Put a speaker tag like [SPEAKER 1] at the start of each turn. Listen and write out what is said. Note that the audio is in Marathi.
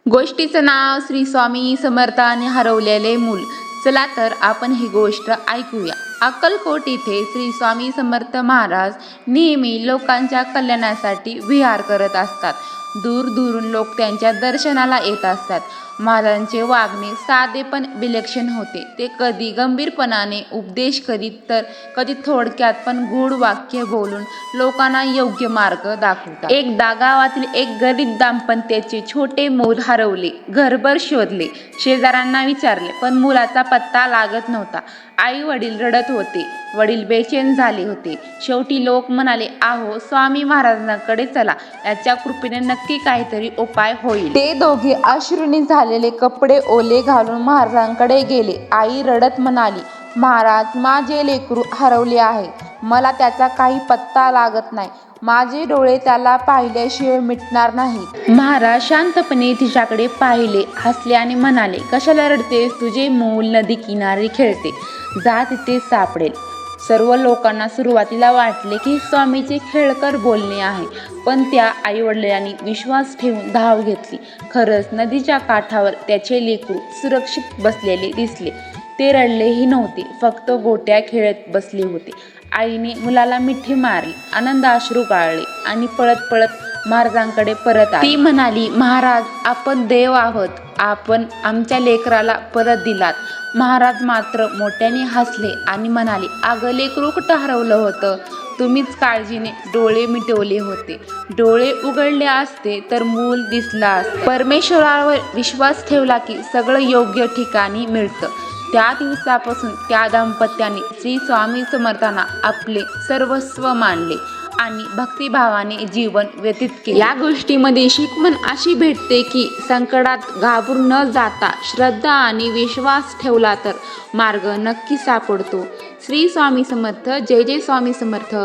[SPEAKER 1] गोष्टीचं नाव श्री स्वामी समर्थ आणि हरवलेले मूल. चला तर आपण ही गोष्ट ऐकूया. अक्कलकोट इथे श्री स्वामी समर्थ महाराज नेहमी लोकांच्या कल्याणासाठी विहार करत असतात. दूर दूरून लोक त्यांच्या दर्शनाला येत असतात. महाराजांचे वागणे साधे पण विलक्षण होते. ते कधी गंभीरपणाने उपदेश करीत तर कधी थोडक्यात पण गूढ वाक्य बोलून लोकांना योग्य मार्ग दाखवतात. एकदा गावातील एक गरीब दाम्पत्याचे छोटे मूल हरवले. घरभर शोधले, शेजाऱ्यांना विचारले, पण मुलाचा पत्ता लागत नव्हता. आई वडील रडत होते, वडील बेचैन झाले होते. शेवटी लोक म्हणाले, आहो स्वामी महाराजांकडे चला, याच्या कृपेने नक्की काहीतरी उपाय होईल. ते दोघे अश्रूंनी झालेले कपडे ओले घालून महाराजांकडे गेले. आई रडत म्हणाली, महाराज, माझे लेकरू हरवले आहे. मला त्याचा काही पत्ता लागत नाही. माझे डोळे त्याला पाहिल्याशिवाय मिटणार नाहीत. महाराज शांतपणे तिच्याकडे पाहिले, हसले आणि म्हणाले, कशाला रडतेस? तुझे मूल नदी किनारी खेळते, जा, तिथे सापडेल. सर्व लोकांना सुरुवातीला वाटले की स्वामीचे खेळकर बोलणे आहे, पण त्या आईवडिलांनी विश्वास ठेवून धाव घेतली. खरंच नदीच्या काठावर त्याचे लेकरू सुरक्षित बसलेले दिसले. ते रडलेही नव्हते, फक्त गोट्या खेळत बसले होते. आईने मुलाला मिठी मारली, आनंदाश्रू गाळले आणि पळत पळत महाराजांकडे परत आली. ती म्हणाली, महाराज, आपण देव आहोत. आपण आमच्या लेकराला परत दिलात. महाराज मात्र मोठ्याने हसले आणि म्हणाले, अगं, लेकरू कुठं हरवलं होतं? तुम्हीच काळजीने डोळे मिटवले होते. डोळे उघडले असते तर मूल दिसला असते. परमेश्वरावर विश्वास ठेवला की सगळं योग्य ठिकाणी मिळतं. त्या दिवसापासून त्या दाम्पत्याने श्री स्वामी समर्थांना आपले सर्वस्व मानले आणि भक्तिभावाने जीवन व्यतीत केले. या गोष्टीमध्ये शिकवण अशी भेटते की संकटात घाबरून न जाता श्रद्धा आणि विश्वास ठेवला तर मार्ग नक्की सापडतो. श्री स्वामी समर्थ. जय जय स्वामी समर्थ.